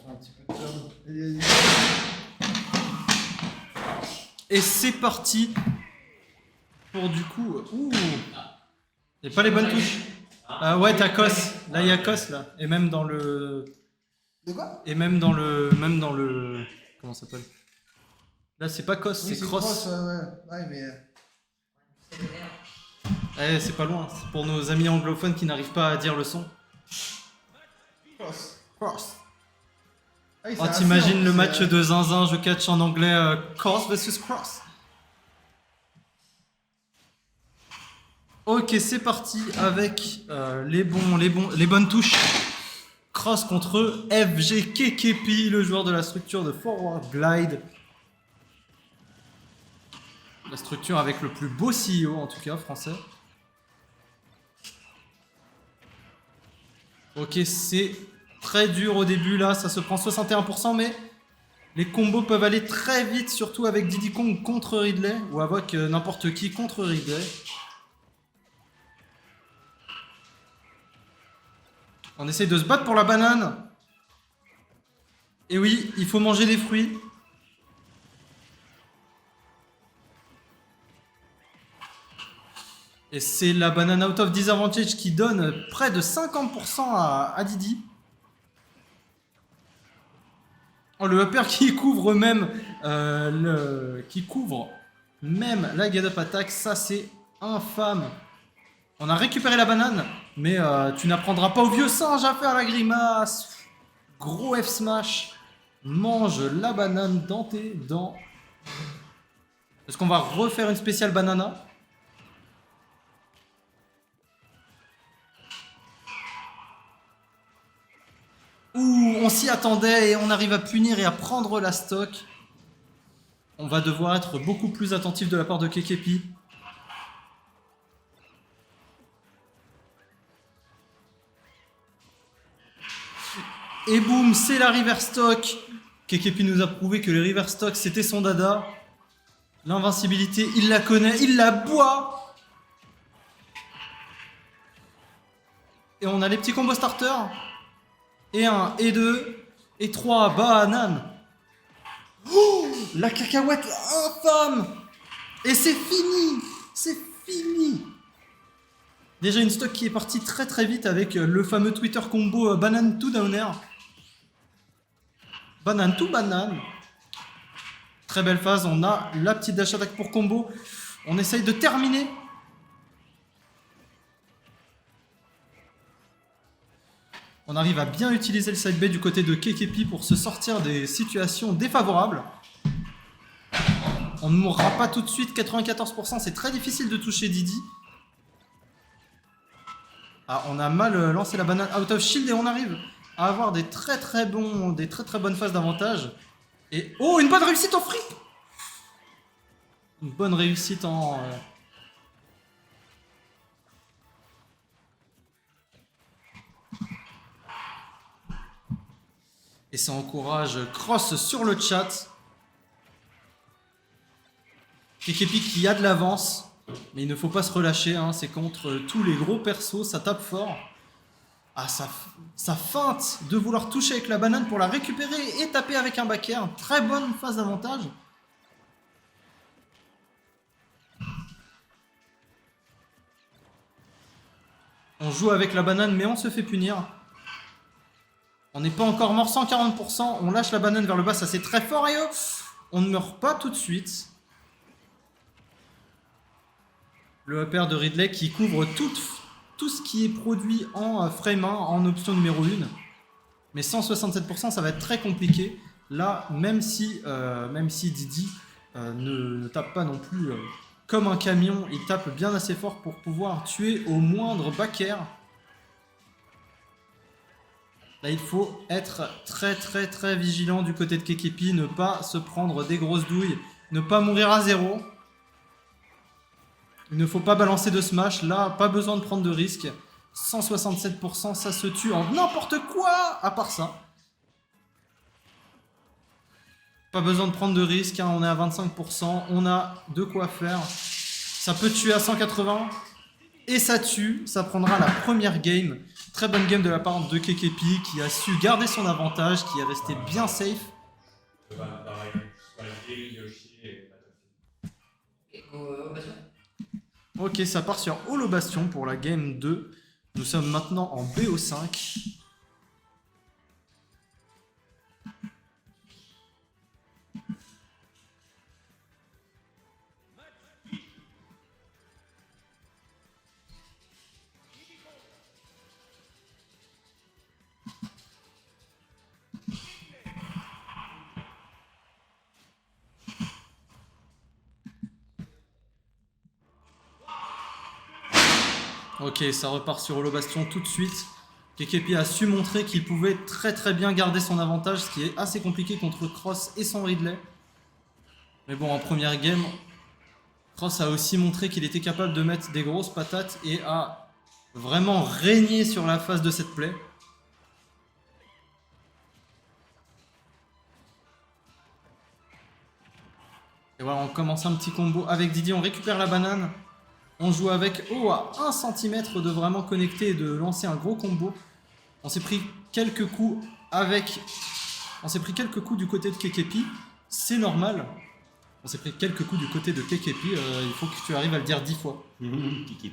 un petit peu de turn. Et c'est parti pour du coup... Ouh. Il n'y a pas les bonnes touches. Ah ouais, t'as Kos. Là, il y a Kos, là. Et même dans le... De quoi? Et même dans le... Comment ça s'appelle? Là, c'est pas Kos, Oui, c'est Cross. Ouais, mais... Eh, c'est pas loin. C'est pour nos amis anglophones qui n'arrivent pas à dire le son. Cross. Cross. Ah oui, Oh, c'est assez, t'imagines le c'est, match de zinzin, je catch en anglais, Cross versus Cross. Ok, c'est parti avec les bonnes touches. Cross contre FG Kekepi, le joueur de la structure de Forward Glide. La structure avec le plus beau CEO, en tout cas, français. Ok, c'est très dur au début, là, ça se prend 61%, mais les combos peuvent aller très vite, surtout avec Diddy Kong contre Ridley, ou avec n'importe qui contre Ridley. On essaye de se battre pour la banane. Et oui, il faut manger des fruits. Et c'est la banane out of disadvantage qui donne près de 50% à Diddy. Oh, le upper qui couvre même la get up attack, ça c'est infâme. On a récupéré la banane, mais tu n'apprendras pas au vieux singe à faire la grimace. Gros F smash. Mange la banane dans tes dents. Est-ce qu'on va refaire une spéciale banana? Ouh, on s'y attendait et on arrive à punir et à prendre la stock. On va devoir être beaucoup plus attentif de la part de Kekepi. Et boum, c'est la river stock. Kekepi nous a prouvé que les river stock c'était son dada. L'invincibilité, il la connaît, il la boit. Et on a les petits combos starters. Et 1, et 2, et 3, banane. Oh, la cacahuète infâme. Et c'est fini. C'est fini. Déjà une stock qui est partie très très vite avec le fameux Twitter combo banane to downer. Banane to banane. Très belle phase, on a la petite dash attack pour combo. On essaye de terminer. On arrive à bien utiliser le side B du côté de Kekepi pour se sortir des situations défavorables. On ne mourra pas tout de suite, 94%, c'est très difficile de toucher Diddy. Ah, on a mal lancé la banane out of shield et on arrive à avoir des très très bonnes phases d'avantage. Et oh, une bonne réussite en free. Une bonne réussite en... Et ça encourage Cross sur le chat. Kekepi qui a de l'avance, mais il ne faut pas se relâcher, hein. C'est contre tous les gros persos, ça tape fort. Ah, ça feinte de vouloir toucher avec la banane pour la récupérer et taper avec un back air. Très bonne phase d'avantage. On joue avec la banane, mais on se fait punir. On n'est pas encore mort, 140%. On lâche la banane vers le bas, ça c'est très fort. Et on ne meurt pas tout de suite. Le upper de Ridley qui couvre tout ce qui est produit en frame 1, en option numéro 1. Mais 167%, ça va être très compliqué. Là, même si Diddy ne tape pas non plus comme un camion, il tape bien assez fort pour pouvoir tuer au moindre back air. Là, il faut être très très très vigilant du côté de Kekepi, ne pas se prendre des grosses douilles, ne pas mourir à zéro. Il ne faut pas balancer de smash, là, pas besoin de prendre de risques. 167%, ça se tue en n'importe quoi, à part ça. Pas besoin de prendre de risques, hein, on est à 25%, on a de quoi faire. Ça peut tuer à 180, et ça tue, ça prendra la première game. Très bonne game de la part de Kekepi qui a su garder son avantage, qui est resté bien safe. Ok, ça part sur Holo Bastion pour la game 2. Nous sommes maintenant en BO5. Ok, ça repart sur Holo Bastion tout de suite. Kekepi a su montrer qu'il pouvait très bien garder son avantage, ce qui est assez compliqué contre Cross et son Ridley. Mais bon, en première game, Cross a aussi montré qu'il était capable de mettre des grosses patates et a vraiment régné sur la phase de cette play. Et voilà, on commence un petit combo avec Didi, on récupère la banane. On joue avec à 1 cm de vraiment connecter et de lancer un gros combo. On s'est pris quelques coups du côté de Kekepi. C'est normal. On s'est pris quelques coups du côté de Kekepi. Il faut que tu arrives à le dire 10 fois. Kekepi.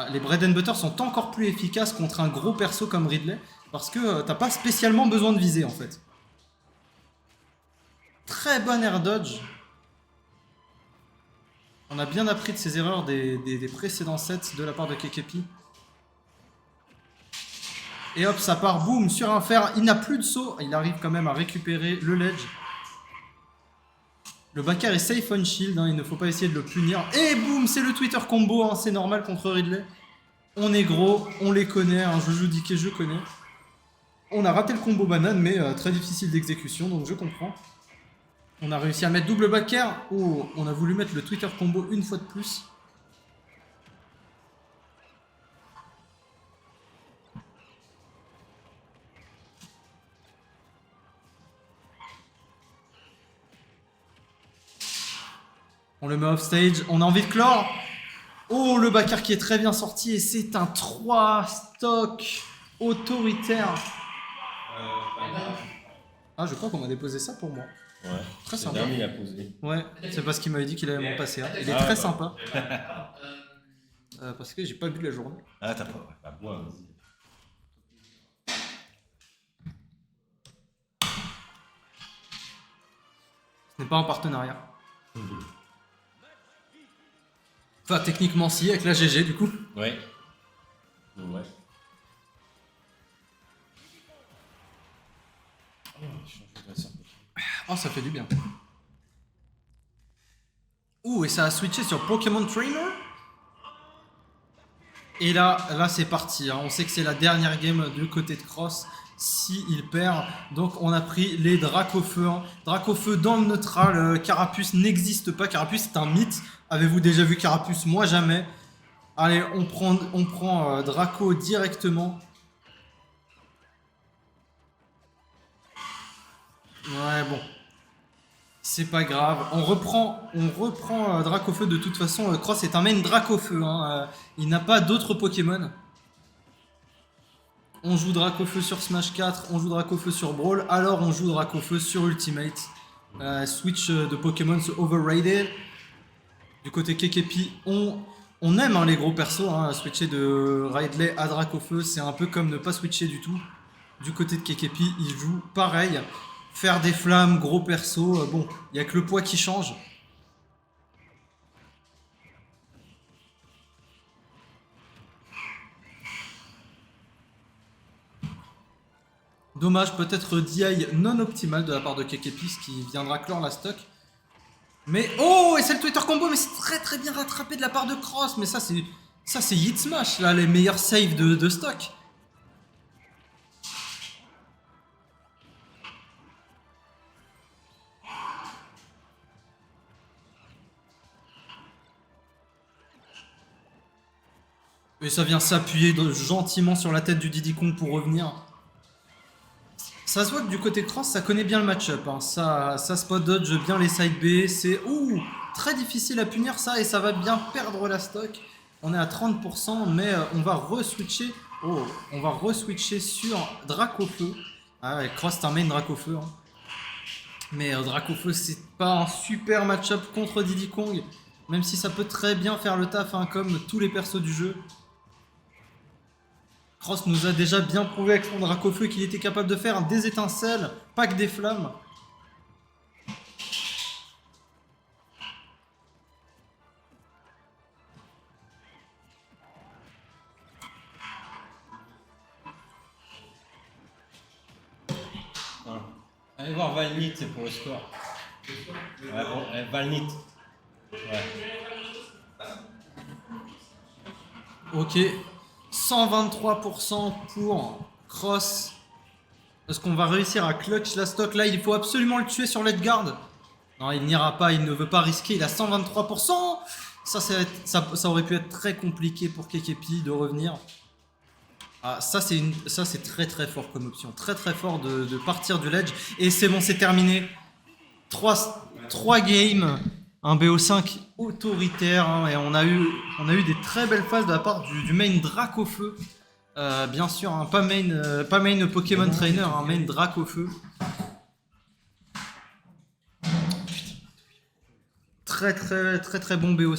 Les bread and butter sont encore plus efficaces contre un gros perso comme Ridley. Parce que t'as pas spécialement besoin de viser en fait. Très bon air dodge. On a bien appris de ses erreurs des précédents sets de la part de Kekepi. Et hop, ça part, boum, sur un fer. Il n'a plus de saut. Il arrive quand même à récupérer le ledge. Le backer est safe on shield. Il ne faut pas essayer de le punir. Et boum, c'est le Twitter combo. C'est normal contre Ridley. On est gros, on les connaît. Je joue DK, je connais. On a raté le combo banane, mais très difficile d'exécution, donc je comprends. On a réussi à mettre double backer. Oh, on a voulu mettre le Twitter combo une fois de plus. On le met off stage. On a envie de clore. Oh, le backer qui est très bien sorti. Et c'est un 3 stock autoritaire. Ah, je crois qu'on m'a déposé ça pour moi. Ouais. Très C'est sympa. dernier, il a posé. Ouais, c'est parce qu'il m'avait dit qu'il allait m'en passer un. Il est très sympa. Parce que j'ai pas bu de la journée. Ah, t'as pas. Bah, bois, vas-y. Ce n'est pas en partenariat. Enfin, techniquement, si, avec la GG du coup. Ouais. Ouais. Oh, ça fait du bien. Ouh, et ça a switché sur Pokémon Trainer. Et là c'est parti. On sait que c'est la dernière game du côté de Cross. Si il perd, donc on a pris les Dracofeu. Dracofeu dans le neutral. Carapuce n'existe pas. Carapuce c'est un mythe. Avez-vous déjà vu Carapuce? Moi jamais. Allez, on prend Draco directement. Ouais, bon. C'est pas grave. On reprend Dracofeu de toute façon. Cross est un main Dracofeu. Il n'a pas d'autres Pokémon. On joue Dracofeu sur Smash 4, on joue Dracofeu sur Brawl, alors on joue Dracofeu sur Ultimate. Switch de Pokémon se overrated. Du côté Kekepi, on aime les gros persos. Switcher de Ridley à Dracofeu, c'est un peu comme ne pas switcher du tout. Du côté de Kekepi, il joue pareil. Faire des flammes, gros perso, bon, il n'y a que le poids qui change. Dommage, peut-être DI non optimal de la part de Kekepi, ce qui viendra clore la stock. Mais oh, et c'est le Twitter combo, mais c'est très bien rattrapé de la part de Cross. Mais ça c'est Hit Smash, là, les meilleurs saves de stock. Et ça vient s'appuyer gentiment sur la tête du Diddy Kong pour revenir. Ça se voit que du côté cross, ça connaît bien le match-up. Hein. Ça spot dodge bien les side B. C'est très difficile à punir ça et ça va bien perdre la stock. On est à 30%, mais on va re-switcher. On va re-switcher sur Dracofeu. Ah ouais, cross c'est un main Dracofeu. Hein. Mais Dracofeu, c'est pas un super match-up contre Diddy Kong. Même si ça peut très bien faire le taf, hein, comme tous les persos du jeu. Cross nous a déjà bien prouvé avec son Dracofeu qu'il était capable de faire des étincelles, pas que des flammes. Voilà. Allez voir Valnit, c'est pour le score. Ouais, bon, Valnit. Ouais. Ok, 123% pour Cross. Est-ce qu'on va réussir à clutch la stock là? Il faut absolument le tuer sur l'Edgard. Non, il n'ira pas, il ne veut pas risquer, il a 123%. Ça aurait pu être très compliqué pour Kekepi de revenir. Ah, ça c'est très très fort comme option. Très très fort de partir du ledge. Et c'est bon, c'est terminé. 3 games. Un BO5 autoritaire. Hein, et on a eu des très belles phases de la part du main Dracofeu. Bien sûr, hein, pas main Pokémon Trainer, hein, main Dracofeu. Très très très très bon BO5.